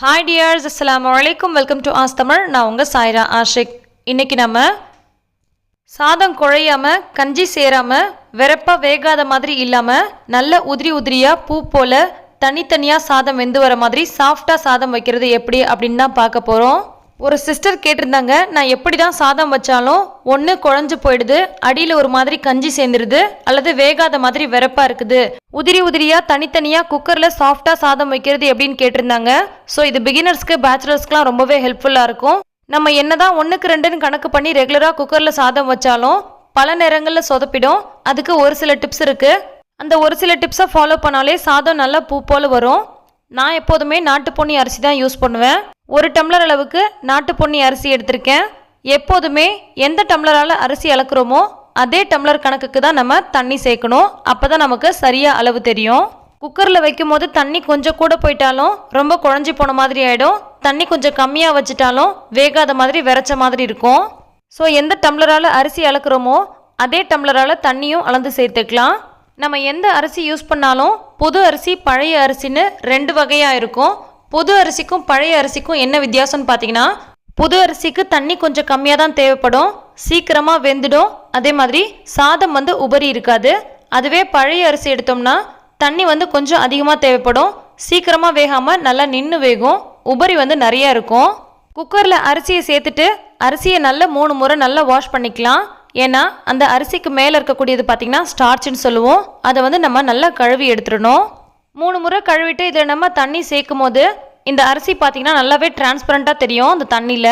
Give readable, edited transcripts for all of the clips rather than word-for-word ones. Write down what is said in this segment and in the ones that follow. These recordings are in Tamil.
ஹாய் டியர்ஸ், அஸ்ஸலாமு அலைக்கும். Welcome to as Tamil. நான் உங்கள் சாய்ரா ஆஷிக். இன்றைக்கி நம்ம சாதம் குழையாமல், கஞ்சி சேராமல், வெறப்பாக வேகாத மாதிரி இல்லாமல், நல்ல உதிரி உதிரியாக பூ போல் தனித்தனியாக சாதம் வெந்து வர மாதிரி சாஃப்டாக சாதம் வைக்கிறது எப்படி அப்படின்னு தான் பார்க்க போகிறோம். ஒரு சிஸ்டர் கேட்டிருந்தாங்க, நான் எப்படி தான் சாதம் வச்சாலும் ஒன்று குழஞ்சு போயிடுது, அடியில் ஒரு மாதிரி கஞ்சி சேர்ந்துருது, அல்லது வேகாத மாதிரி வெறப்பாக இருக்குது, உதிரி உதிரியாக தனித்தனியாக குக்கரில் சாஃப்டாக சாதம் வைக்கிறது எப்படின்னு கேட்டிருந்தாங்க. ஸோ இது பிகினர்ஸ்க்கு, பேச்சுலர்ஸ்க்குலாம் ரொம்பவே ஹெல்ப்ஃபுல்லாக இருக்கும். நம்ம என்னதான் 1க்கு 2ன்னு கணக்கு பண்ணி ரெகுலராக குக்கரில் சாதம் வச்சாலும் பல நேரங்களில் சொதப்பிடும். அதுக்கு ஒரு சில டிப்ஸ் இருக்குது. அந்த ஒரு சில டிப்ஸை ஃபாலோ பண்ணாலே சாதம் நல்லா பூ போல் வரும். நான் எப்போதுமே நாட்டு பொன்னி அரிசி தான் யூஸ் பண்ணுவேன். 1 டம்ளர் அளவுக்கு நாட்டு பொன்னி அரிசி எடுத்திருக்கேன். எப்போதுமே எந்த டம்ளரால் அரிசி அளக்குறோமோ அதே டம்ளர் கணக்குக்கு தான் நம்ம தண்ணி சேர்க்கணும். அப்போ தான் நமக்கு சரியாக அளவு தெரியும். குக்கரில் வைக்கும் போது தண்ணி கொஞ்சம் கூட போயிட்டாலும் ரொம்ப குழஞ்சி போன மாதிரி ஆகிடும். தண்ணி கொஞ்சம் கம்மியாக வச்சுட்டாலும் வேகாத மாதிரி விரைச்ச மாதிரி இருக்கும். ஸோ எந்த டம்ளரால் அரிசி அளக்குறோமோ அதே டம்ளரால் தண்ணியும் அளந்து சேர்த்துக்கலாம். நம்ம எந்த அரிசி யூஸ் பண்ணாலும் புது அரிசி, பழைய அரிசின்னு 2 வகையாக இருக்கும். புது அரிசிக்கும் பழைய அரிசிக்கும் என்ன வித்தியாசம்னு பார்த்தீங்கன்னா, புது அரிசிக்கு தண்ணி கொஞ்சம் கம்மியாக தான் தேவைப்படும், சீக்கிரமாக வெந்துடும். அதே மாதிரி சாதம் உபரி இருக்காது. அதுவே பழைய அரிசி எடுத்தோம்னா தண்ணி கொஞ்சம் அதிகமாக தேவைப்படும், சீக்கிரமாக வேகாமல் நல்லா நின்று வேகும், உபரி நிறையா இருக்கும். குக்கரில் அரிசியை சேர்த்துட்டு அரிசியை நல்லா 3 முறை நல்லா வாஷ் பண்ணிக்கலாம். ஏன்னா அந்த அரிசிக்கு மேலே இருக்கக்கூடியது பார்த்திங்கன்னா ஸ்டார்ச்னு சொல்லுவோம். அதை நம்ம நல்லா கழுவி எடுத்துடணும். 3 முறை கழுவிட்டு இதில் நம்ம தண்ணி சேர்க்கும் போது இந்த அரிசி பார்த்திங்கன்னா நல்லாவே டிரான்ஸ்பரண்ட்டாக தெரியும். அந்த தண்ணியில்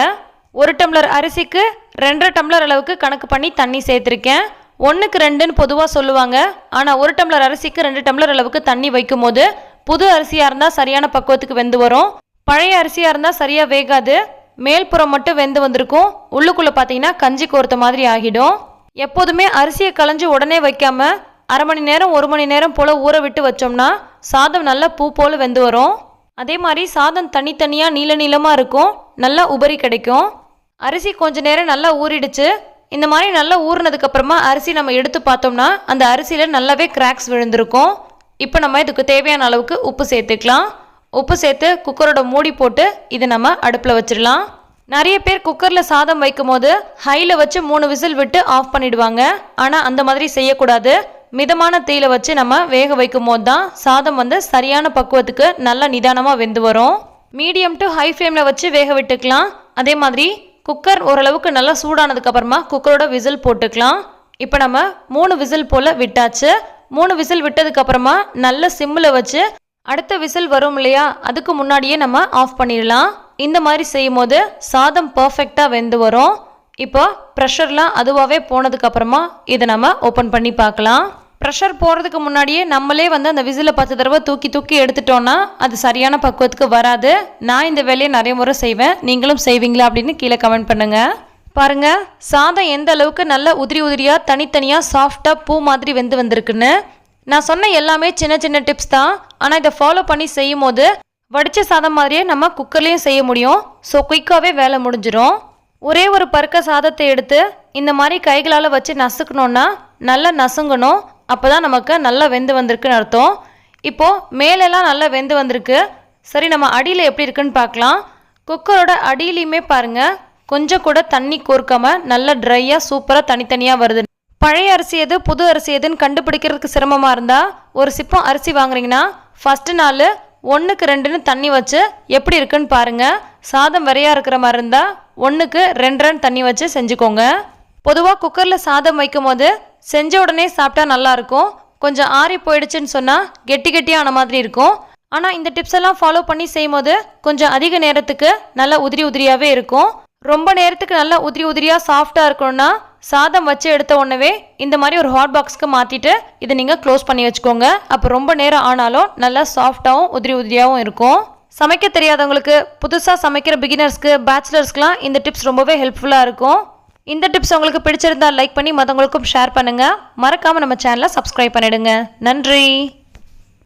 1 டம்ளர் அரிசிக்கு 2.5 டம்ளர் அளவுக்கு கணக்கு பண்ணி தண்ணி சேர்த்துருக்கேன். 1க்கு 2ன்னு பொதுவாக சொல்லுவாங்க. ஆனால் 1 டம்ளர் அரிசிக்கு 2 டம்ளர் அளவுக்கு தண்ணி வைக்கும் போது புது அரிசியாக இருந்தால் சரியான பக்குவத்துக்கு வெந்து வரும். பழைய அரிசியாக இருந்தால் சரியாக வேகாது, மேல்புறம் மட்டும் வெந்து வந்திருக்கும், உள்ளுக்குள்ளே பார்த்தீங்கன்னா கஞ்சி கோர்த்த மாதிரி ஆகிடும். எப்போதுமே அரிசியை களைஞ்சி உடனே வைக்காமல் 1/2 மணி நேரம் 1 மணி நேரம் போல் ஊற விட்டு வச்சோம்னா சாதம் நல்லா பூ போல் வெந்து வரும். அதே மாதிரி சாதம் தனித்தனியாக நீள நீளமாக இருக்கும், நல்லா உபரி கிடைக்கும். அரிசி கொஞ்ச நேரம் நல்லா ஊறிடுச்சு. இந்த மாதிரி நல்லா ஊறினதுக்கப்புறமா அரிசி நம்ம எடுத்து பார்த்தோம்னா அந்த அரிசியில் நல்லாவே கிராக்ஸ் விழுந்திருக்கும். இப்போ நம்ம இதுக்கு தேவையான அளவுக்கு உப்பு சேர்த்துக்கலாம். உப்பு சேர்த்து குக்கரோட மூடி போட்டு இதை நம்ம அடுப்பில் வச்சிடலாம். நிறைய பேர் குக்கரில் சாதம் வைக்கும் போது ஹையில் வச்சு 3 விசில் விட்டு ஆஃப் பண்ணிடுவாங்க. ஆனால் அந்த மாதிரி செய்யக்கூடாது. மிதமான தீயில வச்சு நம்ம வேக வைக்கும் போது தான் சாதம் சரியான பக்குவத்துக்கு நல்லா நிதானமாக வெந்து வரும். மீடியம் டு ஹை ஃப்ளேமில் வச்சு வேக விட்டுக்கலாம். அதே மாதிரி குக்கர் ஓரளவுக்கு நல்லா சூடானதுக்கப்புறமா குக்கரோட விசில் போட்டுக்கலாம். இப்போ நம்ம 3 விசில் போல் விட்டாச்சு. 3 விசில் விட்டதுக்கப்புறமா நல்ல சிம்மில் வச்சு அடுத்த விசில் வரும் இல்லையா, அதுக்கு முன்னாடியே நம்ம ஆஃப் பண்ணிடலாம். இந்த மாதிரி செய்யும் போது சாதம் பர்ஃபெக்டாக வெந்து வரும். இப்போ ப்ரெஷர்லாம் அதுவாகவே போனதுக்கப்புறமா இதை நம்ம ஓப்பன் பண்ணி பார்க்கலாம். ப்ரெஷர் போகிறதுக்கு முன்னாடியே நம்மளே அந்த விசிலை 10 தடவை தூக்கி தூக்கி எடுத்துட்டோன்னா அது சரியான பக்குவத்துக்கு வராது. நான் இந்த வேலையை நிறைய முறை செய்வேன். நீங்களும் செய்வீங்களா அப்படின்னு கீழே கமெண்ட் பண்ணுங்கள். பாருங்கள், சாதம் எந்த அளவுக்கு நல்ல உதிரி உதிரியாக தனித்தனியாக சாஃப்டாக பூ மாதிரி வெந்து வந்திருக்குன்னு. நான் சொன்ன எல்லாமே சின்ன சின்ன டிப்ஸ் தான். ஆனால் இதை ஃபாலோ பண்ணி செய்யும் போது வடித்த சாதம் மாதிரியே நம்ம குக்கர்லேயும் செய்ய முடியும். ஸோ குயிக்காகவே வேலை முடிஞ்சிடும். ஒரே ஒரு பருக்க சாதத்தை எடுத்து இந்த மாதிரி கைகளால் வச்சு நசுக்கணுன்னா நல்லா நசுங்கணும். அப்போ தான் நமக்கு நல்லா வெந்து வந்திருக்குன்னு அர்த்தம். இப்போது மேலெல்லாம் நல்லா வெந்து வந்திருக்கு. சரி, நம்ம அடியில் எப்படி இருக்குன்னு பார்க்கலாம். குக்கரோட அடியிலையுமே பாருங்கள், கொஞ்சம் கூட தண்ணி கோர்க்காமல் நல்லா ட்ரையாக சூப்பராக தனித்தனியாக வருது. பழைய அரிசி எது புது அரிசி எதுன்னு கண்டுபிடிக்கிறதுக்கு சிரமமாக இருந்தால் ஒரு சிப்பம் அரிசி வாங்குறீங்கன்னா ஃபஸ்ட்டு நாள் 1க்கு 2ன்னு தண்ணி வச்சு எப்படி இருக்குன்னு பாருங்கள். சாதம் வரையாக இருக்கிற மாதிரி இருந்தால் 1க்கு 2 தண்ணி வச்சு செஞ்சுக்கோங்க. பொதுவாக குக்கரில் சாதம் வைக்கும் போது செஞ்ச உடனே சாப்பிட்டா நல்லாயிருக்கும். கொஞ்சம் ஆறி போயிடுச்சுன்னு சொன்னால் கெட்டி கெட்டியான மாதிரி இருக்கும். ஆனால் இந்த டிப்ஸ் எல்லாம் ஃபாலோ பண்ணி செய்யும் போது கொஞ்சம் அதிக நேரத்துக்கு நல்லா உதிரி உதிரியாகவே இருக்கும். ரொம்ப நேரத்துக்கு நல்லா உதிரி உதிரியாக சாஃப்டாக இருக்கணும்னா சாதம் வச்சு எடுத்த உடனே இந்த மாதிரி ஒரு ஹாட் பாக்ஸ்க்கு மாற்றிட்டு இதை நீங்கள் க்ளோஸ் பண்ணி வச்சுக்கோங்க. அப்போ ரொம்ப நேரம் ஆனாலும் நல்லா சாஃப்டாகவும் உதிரி உதிரியாகவும் இருக்கும். சமைக்க தெரியாதவங்களுக்கு, புதுசாக சமைக்கிற பிகினர்ஸ்க்கு, பேச்சுலர்ஸ்க்குலாம் இந்த டிப்ஸ் ரொம்பவே ஹெல்ப்ஃபுல்லாக இருக்கும். இந்த டிப்ஸ் உங்களுக்கு பிடிச்சிருந்தால் லைக் பண்ணி மற்றவங்களுக்கும் ஷேர் பண்ணுங்கள். மறக்காமல் நம்ம சேனலை சப்ஸ்கிரைப் பண்ணிடுங்க. நன்றி.